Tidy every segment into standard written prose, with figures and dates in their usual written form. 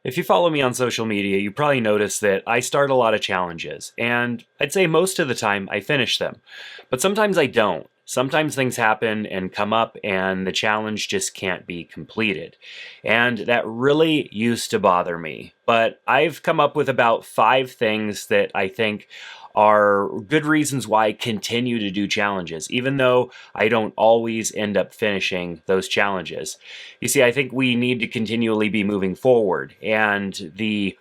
If you follow me on social media, you probably notice that I start a lot of challenges, and I'd say most of the time I finish them. But sometimes I don't. Sometimes things happen and come up, and the challenge just can't be completed. And that really used to bother me. But I've come up with about 5 things that I think are good reasons why I continue to do challenges, even though I don't always end up finishing those challenges. You see, I think we need to continually be moving forward, and the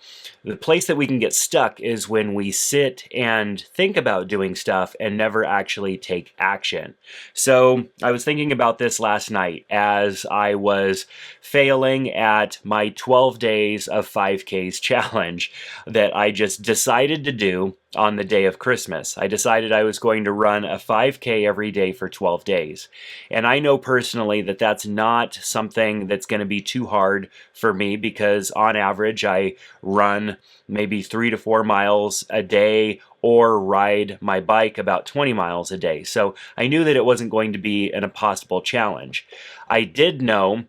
place that we can get stuck is when we sit and think about doing stuff and never actually take action. So I was thinking about this last night as I was failing at my 12 days of 5Ks challenge that I just decided to do on the day of Christmas. I decided I was going to run a 5K every day for 12 days. And I know personally that that's not something that's going to be too hard for me because on average I run maybe 3 to 4 miles a day or ride my bike about 20 miles a day. So I knew that it wasn't going to be an impossible challenge. I did know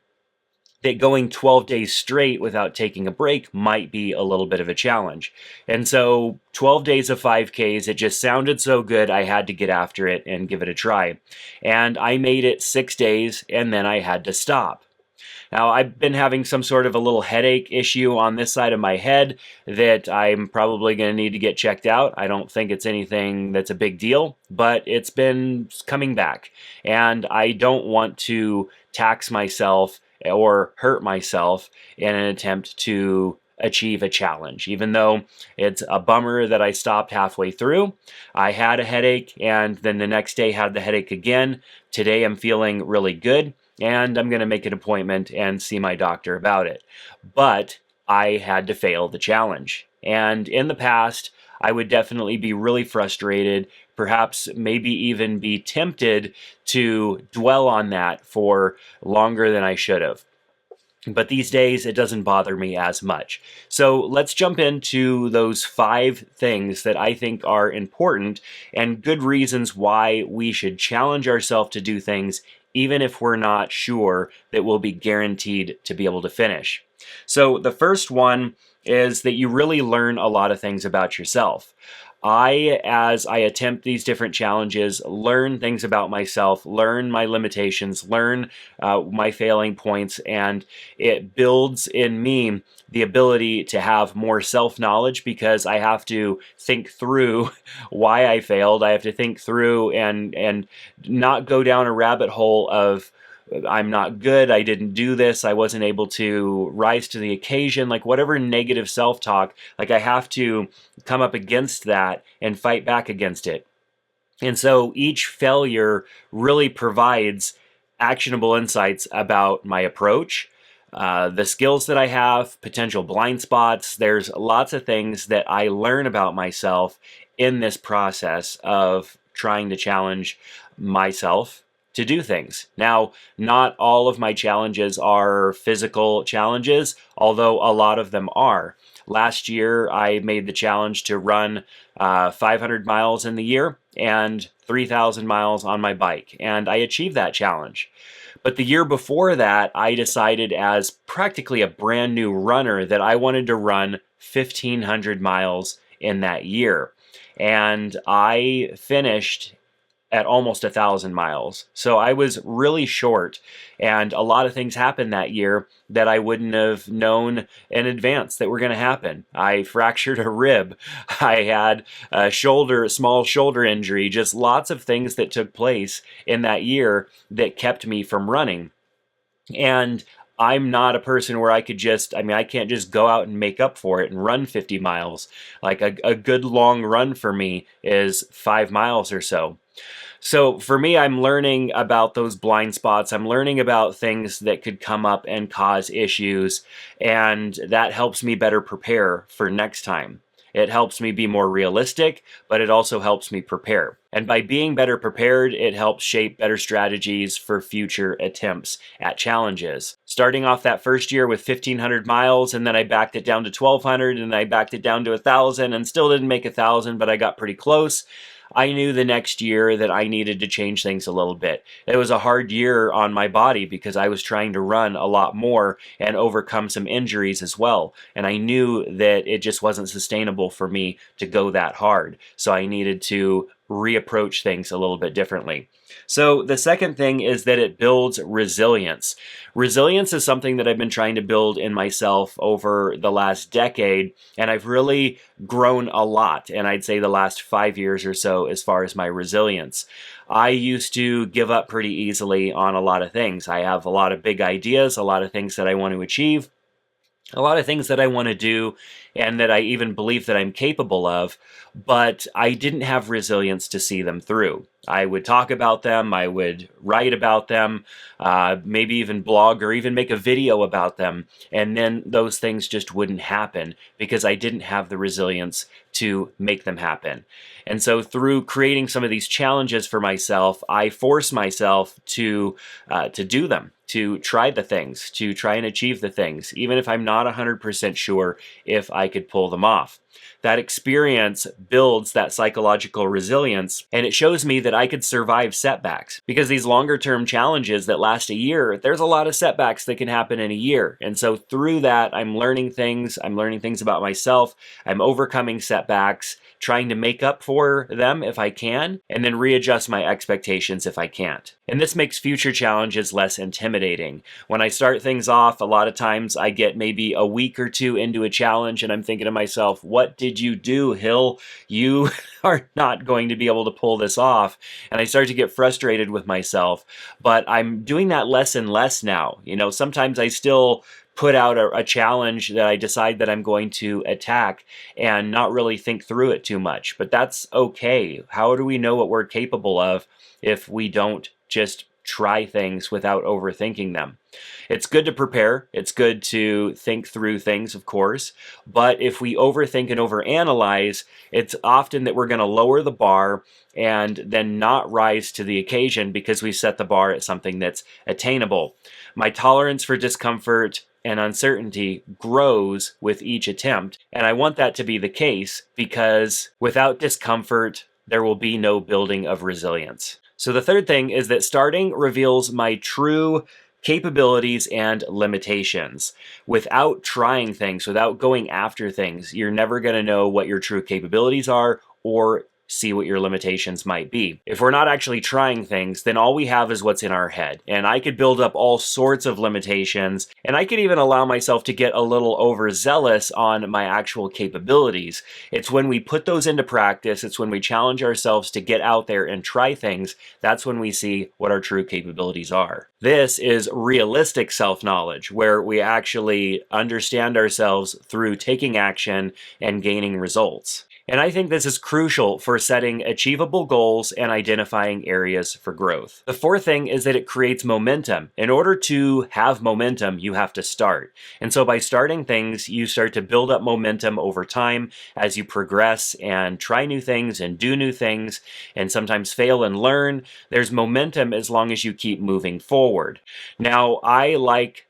that going 12 days straight without taking a break might be a little bit of a challenge. And so 12 days of 5Ks, it just sounded so good, I had to get after it and give it a try. And I made it 6 days, and then I had to stop. Now, I've been having some sort of a little headache issue on this side of my head that I'm probably going to need to get checked out. I don't think it's anything that's a big deal, but it's been coming back. And I don't want to tax myself or hurt myself in an attempt to achieve a challenge. Even though it's a bummer that I stopped halfway through, I had a headache and then the next day had the headache again. Today I'm feeling really good and I'm going to make an appointment and see my doctor about it. But I had to fail the challenge. And in the past, I would definitely be really frustrated, perhaps maybe even be tempted to dwell on that for longer than I should have. But these days, it doesn't bother me as much. So let's jump into those 5 things that I think are important and good reasons why we should challenge ourselves to do things even if we're not sure that we'll be guaranteed to be able to finish. So the first one is that you really learn a lot of things about yourself. As I attempt these different challenges, learn things about myself, learn my limitations, learn my failing points, and it builds in me the ability to have more self-knowledge because I have to think through why I failed. I have to think through and not go down a rabbit hole of I'm not good, I didn't do this, I wasn't able to rise to the occasion, like whatever negative self-talk, like I have to come up against that and fight back against it. And so each failure really provides actionable insights about my approach, the skills that I have, potential blind spots. There's lots of things that I learn about myself in this process of trying to challenge myself to do things. Now, not all of my challenges are physical challenges, although a lot of them are. Last year, I made the challenge to run 500 miles in the year and 3,000 miles on my bike, and I achieved that challenge. But the year before that, I decided as practically a brand new runner that I wanted to run 1,500 miles in that year. And I finished at almost 1,000 miles. So I was really short, and a lot of things happened that year that I wouldn't have known in advance that were going to happen. I fractured a rib. I had a small shoulder injury, just lots of things that took place in that year that kept me from running. And I'm not a person where I can't just go out and make up for it and run 50 miles. Like a good long run for me is 5 miles or so. So for me, I'm learning about those blind spots. I'm learning about things that could come up and cause issues, and that helps me better prepare for next time. It helps me be more realistic, but it also helps me prepare. And by being better prepared, it helps shape better strategies for future attempts at challenges. Starting off that first year with 1,500 miles, and then I backed it down to 1,200, and I backed it down to 1,000, and still didn't make 1,000, but I got pretty close. I knew the next year that I needed to change things a little bit. It was a hard year on my body because I was trying to run a lot more and overcome some injuries as well. And I knew that it just wasn't sustainable for me to go that hard. So I needed to reapproach things a little bit differently. So the second thing is that it builds resilience. Resilience is something that I've been trying to build in myself over the last decade, and I've really grown a lot, and I'd say the last 5 years or so as far as my resilience. I used to give up pretty easily on a lot of things. I have a lot of big ideas, a lot of things that I want to achieve, a lot of things that I want to do and that I even believe that I'm capable of, but I didn't have resilience to see them through. I would talk about them, I would write about them, maybe even blog or even make a video about them, and then those things just wouldn't happen because I didn't have the resilience to make them happen. And so through creating some of these challenges for myself, I force myself to do them, to try the things, to try and achieve the things, even if I'm not 100% sure if I could pull them off. That experience builds that psychological resilience, and it shows me that I could survive setbacks. Because these longer term challenges that last a year, there's a lot of setbacks that can happen in a year. And so through that, I'm learning things about myself, I'm overcoming setbacks, trying to make up for them if I can, and then readjust my expectations if I can't. And this makes future challenges less intimidating. When I start things off, a lot of times I get maybe a week or two into a challenge and I'm thinking to myself, what did you do, Hill? You are not going to be able to pull this off. And I start to get frustrated with myself, but I'm doing that less and less now. Sometimes I still put out a challenge that I decide that I'm going to attack and not really think through it too much. But that's okay. How do we know what we're capable of if we don't just try things without overthinking them? It's good to prepare. It's good to think through things, of course. But if we overthink and overanalyze, it's often that we're going to lower the bar and then not rise to the occasion because we set the bar at something that's attainable. My tolerance for discomfort and uncertainty grows with each attempt, and I want that to be the case because without discomfort, there will be no building of resilience. So the third thing is that starting reveals my true capabilities and limitations. Without trying things, without going after things, you're never going to know what your true capabilities are or see what your limitations might be. If we're not actually trying things, then all we have is what's in our head. And I could build up all sorts of limitations, and I could even allow myself to get a little overzealous on my actual capabilities. It's when we put those into practice, it's when we challenge ourselves to get out there and try things, that's when we see what our true capabilities are. This is realistic self-knowledge, where we actually understand ourselves through taking action and gaining results. And I think this is crucial for setting achievable goals and identifying areas for growth. The fourth thing is that it creates momentum. In order to have momentum, you have to start. And so by starting things, you start to build up momentum over time as you progress and try new things and do new things and sometimes fail and learn. There's momentum as long as you keep moving forward. Now, I like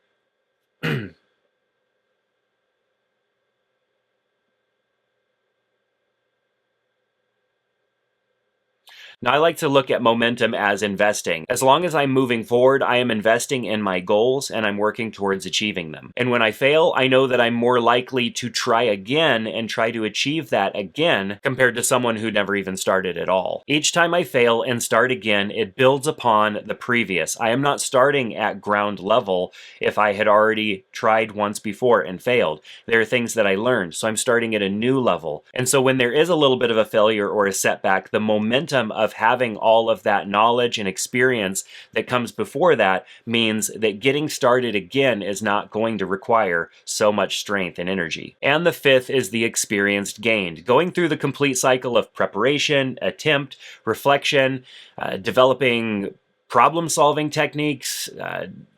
Now, I like to look at momentum as investing. As long as I'm moving forward, I am investing in my goals and I'm working towards achieving them. And when I fail, I know that I'm more likely to try again and try to achieve that again compared to someone who never even started at all. Each time I fail and start again, it builds upon the previous. I am not starting at ground level if I had already tried once before and failed. There are things that I learned, so I'm starting at a new level. And so when there is a little bit of a failure or a setback, the momentum of having all of that knowledge and experience that comes before that means that getting started again is not going to require so much strength and energy. And the fifth is the experience gained. Going through the complete cycle of preparation, attempt, reflection, developing problem-solving techniques,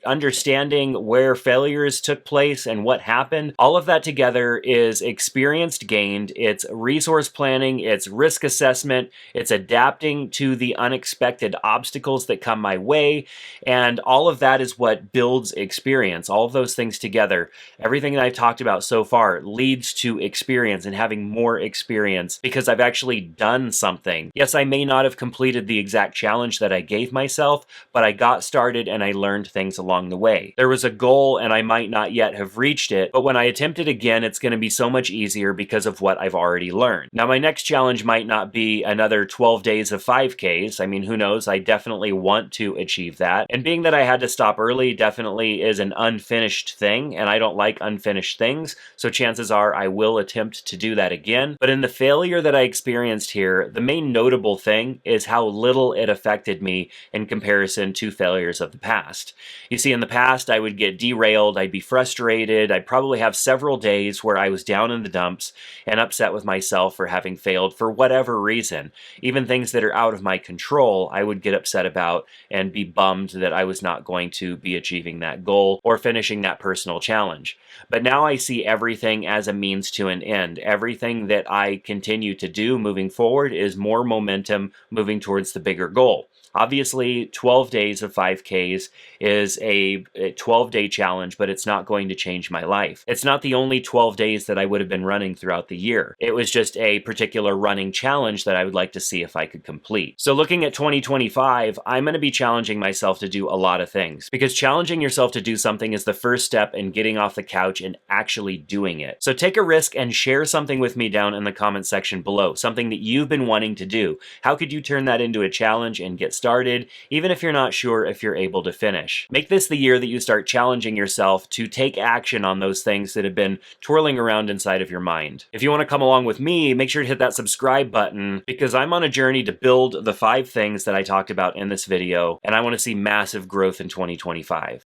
understanding where failures took place and what happened. All of that together is experience gained. It's resource planning, it's risk assessment, it's adapting to the unexpected obstacles that come my way, and all of that is what builds experience. All of those things together, everything that I've talked about so far leads to experience and having more experience because I've actually done something. Yes, I may not have completed the exact challenge that I gave myself, but I got started and I learned things along the way. There was a goal and I might not yet have reached it, but when I attempt it again, it's going to be so much easier because of what I've already learned. Now, my next challenge might not be another 12 days of 5Ks. I mean, who knows? I definitely want to achieve that. And being that I had to stop early definitely is an unfinished thing, and I don't like unfinished things, so chances are I will attempt to do that again. But in the failure that I experienced here, the main notable thing is how little it affected me in comparison to failures of the past. You see, in the past, I would get derailed, I'd be frustrated, I'd probably have several days where I was down in the dumps and upset with myself for having failed for whatever reason. Even things that are out of my control, I would get upset about and be bummed that I was not going to be achieving that goal or finishing that personal challenge. But now I see everything as a means to an end. Everything that I continue to do moving forward is more momentum moving towards the bigger goal. Obviously, 12 days of 5Ks is a 12-day challenge, but it's not going to change my life. It's not the only 12 days that I would have been running throughout the year. It was just a particular running challenge that I would like to see if I could complete. So looking at 2025, I'm going to be challenging myself to do a lot of things, because challenging yourself to do something is the first step in getting off the couch and actually doing it. So take a risk and share something with me down in the comment section below, something that you've been wanting to do. How could you turn that into a challenge and get started, even if you're not sure if you're able to finish? Make this the year that you start challenging yourself to take action on those things that have been twirling around inside of your mind. If you want to come along with me, make sure to hit that subscribe button, because I'm on a journey to build the 5 things that I talked about in this video, and I want to see massive growth in 2025.